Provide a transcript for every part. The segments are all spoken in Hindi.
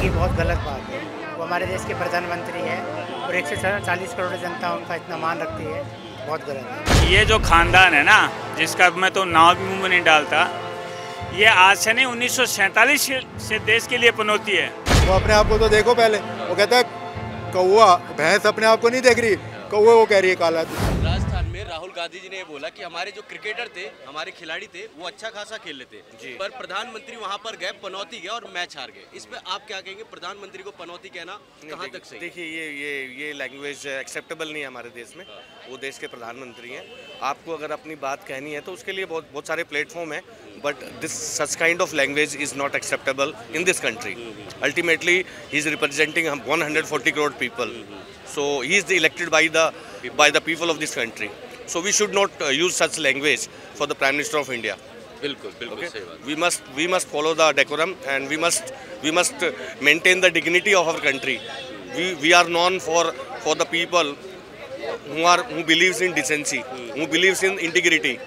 ये बहुत गलत बात है। वो हमारे देश के प्रधानमंत्री हैं और 140 करोड़ जनता उनका इतना मान रखती है, बहुत गलत है। ये जो खानदान है ना, जिसका मैं तो नाम भी मुंह में नहीं डालता, ये आज से नहीं 1947 से देश के लिए पनौती है। वो अपने आप को तो देखो पहले, वो कहता है कौवा, भैंस अपने आप को नहीं देख रही, कौवे को कह रही है काला। राजस्थान में राहुल गांधी जी ने ये बोला कि हमारे जो क्रिकेटर थे, हमारे खिलाड़ी थे, वो अच्छा खासा खेल लेते जी, पर प्रधानमंत्री वहां पर गए, पनौती गए और मैच हार गए। इस पे आप क्या कहेंगे? प्रधानमंत्री को पनौती कहना कहां तक सही? देखिए, ये लैंग्वेज एक्सेप्टेबल नहीं है हमारे देश में। वो देश के प्रधानमंत्री हैं। आपको अगर अपनी बात कहनी है तो उसके लिए बहुत सारे प्लेटफॉर्म हैं, but this such kind of language is not acceptable in this country. Ultimately he is representing 140 crore people, so he is elected by the people of this country, so we should not use such language for the Prime Minister of India. बिल्कुल Okay? सही बात। We must follow the decorum, and we must maintain the dignity of our country. We are known for the people who believes in decency, who believes in integrity.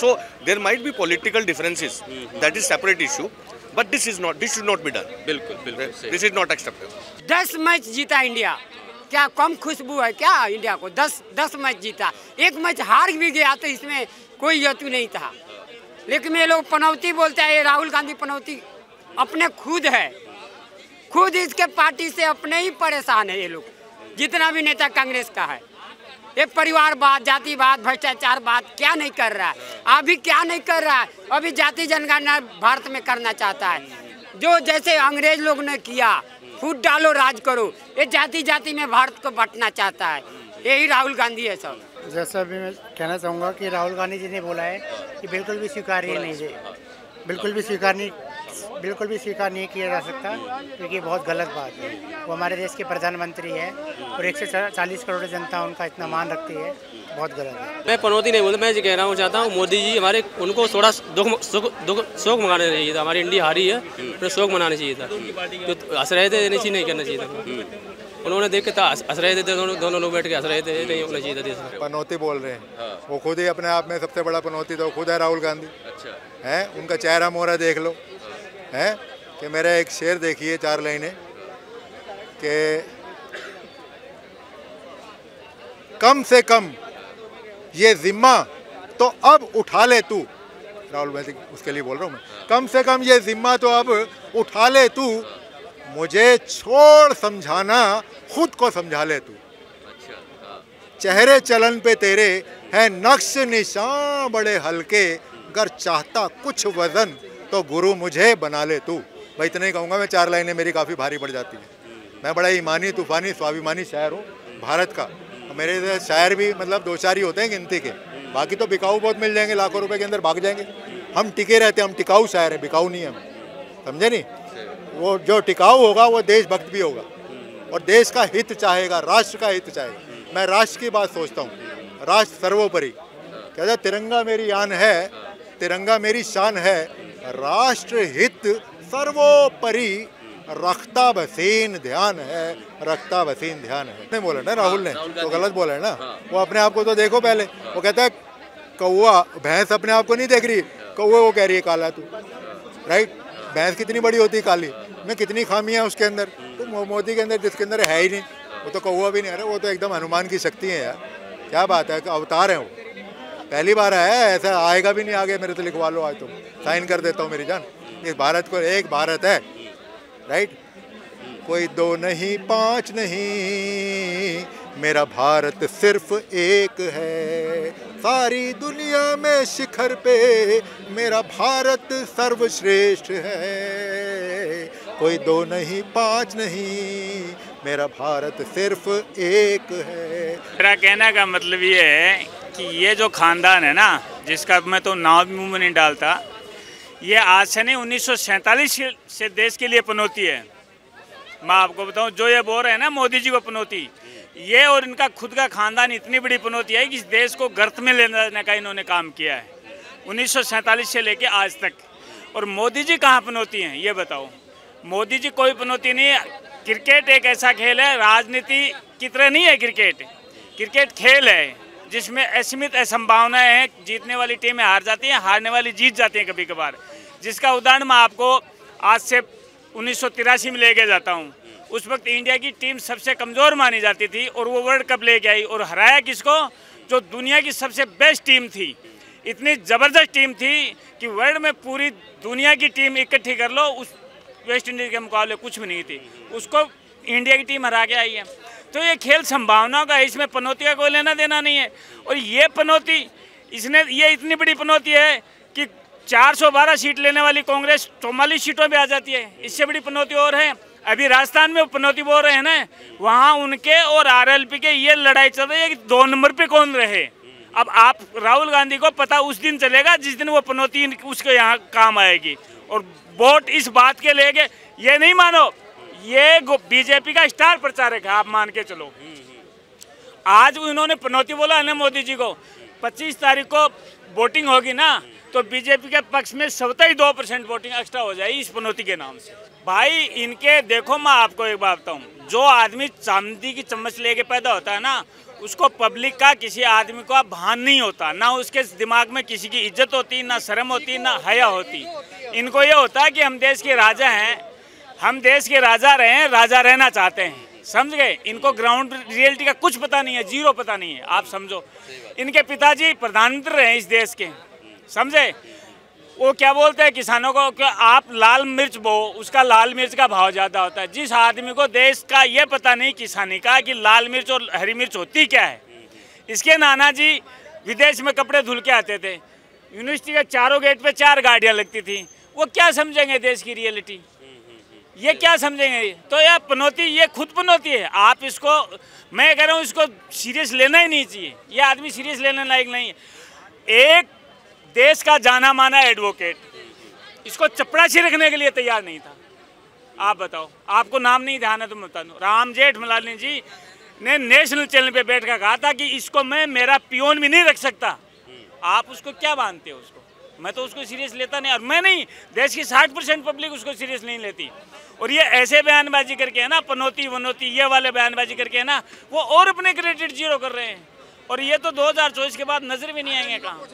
So there might be political differences, that is separate issue, but this should not be done. बिल्कुल This is not acceptable. 10 match जीता इंडिया, क्या कम खुशबू है क्या इंडिया को? 10 मैच जीता, एक मैच हार भी गया तो इसमें कोई यतु नहीं था। लेकिन ये लोग पनौती बोलते हैं, ये राहुल गांधी पनौती अपने खुद है, खुद इसके पार्टी से अपने ही परेशान है ये लोग। जितना भी नेता कांग्रेस का है, ये परिवारवाद, जातिवाद, भ्रष्टाचार बात क्या नहीं कर रहा है? अभी क्या नहीं कर रहा है? अभी जाति जनगणना भारत में करना चाहता है, जो जैसे अंग्रेज लोग ने किया, फूट डालो राज करो। ये जाति जाति में भारत को बांटना चाहता है, यही राहुल गांधी है सब। जैसा भी मैं कहना चाहूँगा कि राहुल गांधी जी ने बोला है कि बिल्कुल भी स्वीकार्य नहीं है, बिल्कुल भी स्वीकार नहीं किया जा सकता, क्योंकि बहुत गलत बात है। वो हमारे देश के प्रधानमंत्री हैं और 140 करोड़ जनता उनका इतना मान रखती है, बहुत गलत है। मैं पनौती नहीं बोलता, मैं ये कहना चाहता हूँ मोदी जी हमारे, उनको थोड़ा शोक मनाना चाहिए था। हमारी इंडिया हारी है, उन्हें शोक मनाना चाहिए था। तो हंस रहे थे, नहीं करना चाहिए था। उन्होंने देख के हंस रहे थे, दोनों लोग बैठ के हंस रहे थे, नहीं होना चाहिए था देश में। पनौती बोल रहे हैं, वो खुद ही अपने आप में सबसे बड़ा पनौती तो खुद है राहुल गांधी। अच्छा है, उनका चेहरा मोहरा देख लो, है कि मेरा एक शेर देखिए, 4 लाइनें कि कम से कम ये जिम्मा तो अब उठा ले तू। राहुल गांधी उसके लिए बोल रहा हूँ मैं, कम से कम ये जिम्मा तो अब उठा ले तू, मुझे छोड़ समझाना, खुद को समझा ले तू। चेहरे चलन पे तेरे है नक्श निशान बड़े हल्के, अगर चाहता कुछ वजन तो गुरु मुझे बना ले तू। भाई इतना ही कहूँगा मैं, 4 लाइनें मेरी काफ़ी भारी पड़ जाती है। मैं बड़ा ईमानी, तूफानी, स्वाभिमानी शायर हूँ भारत का। मेरे शायर भी मतलब 2-4 ही होते हैं गिनती के, बाकी तो बिकाऊ बहुत मिल जाएंगे, लाखों रुपए के अंदर भाग जाएंगे। हम टिके रहते हैं, हम टिकाऊ शायर हैं, बिकाऊ नहीं हम, समझे नहीं? वो जो टिकाऊ होगा वो देशभक्त भी होगा और देश का हित चाहेगा, राष्ट्र का हित चाहेगा। मैं राष्ट्र की बात सोचता हूँ, राष्ट्र सर्वोपरि। कहता है तिरंगा मेरी आन है, तिरंगा मेरी शान है, राष्ट्र हित सर्वोपरि, रखता बसीन ध्यान है, रखता बसीन ध्यान है। नहीं बोला ना राहुल ने, तो गलत बोला है ना। वो अपने आप को तो देखो पहले, वो कहता है कौवा, भैंस अपने आप को नहीं देख रही, कौवे को कह रही है काला तू। राइट, भैंस कितनी बड़ी होती है काली, में कितनी खामियां उसके अंदर, तो मोदी के अंदर जिसके अंदर है ही नहीं, वो तो कौवा भी नहीं। अरे वो तो एकदम हनुमान की शक्ति है यार, क्या बात है, अवतार है वो। पहली बार आया है, ऐसा आएगा भी नहीं आगे। मेरे तो लिखवा लो, आज तुम साइन कर देता हूँ मेरी जान। इस भारत को एक भारत है, राइट, कोई 2 नहीं 5 नहीं, मेरा भारत सिर्फ एक है, सारी दुनिया में शिखर पे मेरा भारत सर्वश्रेष्ठ है। कोई 2 नहीं 5 नहीं, मेरा भारत सिर्फ एक है। मेरा कहने का मतलब ये है कि ये जो खानदान है ना, जिसका मैं तो नाम भी मुंह में नहीं डालता, ये आज से नहीं 1947 से देश के लिए पनौती है। मैं आपको बताऊं, जो ये बोल रहे हैं ना मोदी जी को पनौती, ये और इनका खुद का खानदान इतनी बड़ी पनौती है कि इस देश को गर्त में ले जाने का इन्होंने काम किया है 1947 से लेके आज तक। और मोदी जी कहाँ पनौती हैं ये बताओ? मोदी जी कोई पनौती नहीं है। क्रिकेट एक ऐसा खेल है, राजनीति की तरह नहीं है क्रिकेट। क्रिकेट खेल है जिसमें असीमित असंभावनाएं हैं। जीतने वाली टीमें हार जाती हैं, हारने वाली जीत जाती हैं कभी कभार। जिसका उदाहरण मैं आपको आज से 1983 में लेके जाता हूँ। उस वक्त इंडिया की टीम सबसे कमज़ोर मानी जाती थी और वो वर्ल्ड कप लेके आई और हराया किसको, जो दुनिया की सबसे बेस्ट टीम थी। इतनी ज़बरदस्त टीम थी कि वर्ल्ड में पूरी दुनिया की टीम इकट्ठी कर लो, उस वेस्ट इंडीज़ के मुकाबले कुछ भी नहीं थी, उसको इंडिया की टीम हरा के आई है। तो ये खेल संभावनाओं का, इसमें पनौती का कोई लेना देना नहीं है। और ये पनौती, ये इतनी बड़ी पनौती है कि 412 सीट लेने वाली कांग्रेस 44 सीटों पे आ जाती है। इससे बड़ी पनौती और है। अभी राजस्थान में पनौती बोल रहे हैं ना, वहाँ उनके और आरएलपी के ये लड़ाई चल रही है कि 2 नंबर पे कौन रहे। अब आप राहुल गांधी को पता उस दिन चलेगा जिस दिन वो पनौती उसके यहाँ काम आएगी। और वोट इस बात के लेके, ये नहीं मानो, ये बीजेपी का स्टार प्रचारक है, आप मान के चलो। आज उन्होंने पनौती बोला है ना मोदी जी को, 25 तारीख को वोटिंग होगी ना, तो बीजेपी के पक्ष में 2% वोटिंग एक्स्ट्रा हो जाएगी इस पनौती के नाम से। भाई इनके देखो, मैं आपको एक बात बताऊँ, जो आदमी चांदी की चम्मच लेके पैदा होता है ना, उसको पब्लिक का किसी आदमी को भान नहीं होता, ना उसके दिमाग में किसी की इज्जत होती, ना शर्म होती, ना हया होती। इनको ये होता है कि हम देश के राजा हैं, हम देश के राजा रहे हैं, राजा रहना चाहते हैं, समझ गए। इनको ग्राउंड रियलिटी का कुछ पता नहीं है, जीरो पता नहीं है, आप समझो। इनके पिताजी प्रधानमंत्री रहे इस देश के, समझे। वो क्या बोलते हैं किसानों को कि आप लाल मिर्च बो, उसका लाल मिर्च का भाव ज़्यादा होता है। जिस आदमी को देश का ये पता नहीं किसानी का कि लाल मिर्च और हरी मिर्च होती क्या है। इसके नाना जी विदेश में कपड़े धुल के आते थे, यूनिवर्सिटी के चारों गेट पे 4 गाड़ियाँ लगती थी। वो क्या समझेंगे देश की रियलिटी, ये क्या समझेंगे। तो यह पनौती, ये खुद पनौती है। आप इसको, मैं कह रहा हूँ, इसको सीरियस लेना ही नहीं चाहिए। ये आदमी सीरियस लेने लायक नहीं है। एक देश का जाना माना एडवोकेट इसको चपरासी रखने के लिए तैयार नहीं था। आप बताओ, आपको नाम नहीं ध्यान है तो मैं बता दूं, राम जेठमलानी जी ने नेशनल चैनल पे बैठ कर कहा था कि इसको मैं मेरा पियोन भी नहीं रख सकता। आप उसको क्या मानते हो उसको? मैं तो उसको सीरियस लेता नहीं, और मैं नहीं, देश की 60% पब्लिक उसको सीरियस नहीं लेती। और ये ऐसे बयानबाजी करके है ना, पनौती वनौती ये वाले बयानबाजी करके है ना, वो और अपने क्रेडिट जीरो कर रहे हैं। और ये तो 2024 के बाद नजर भी नहीं आएंगे कहाँ।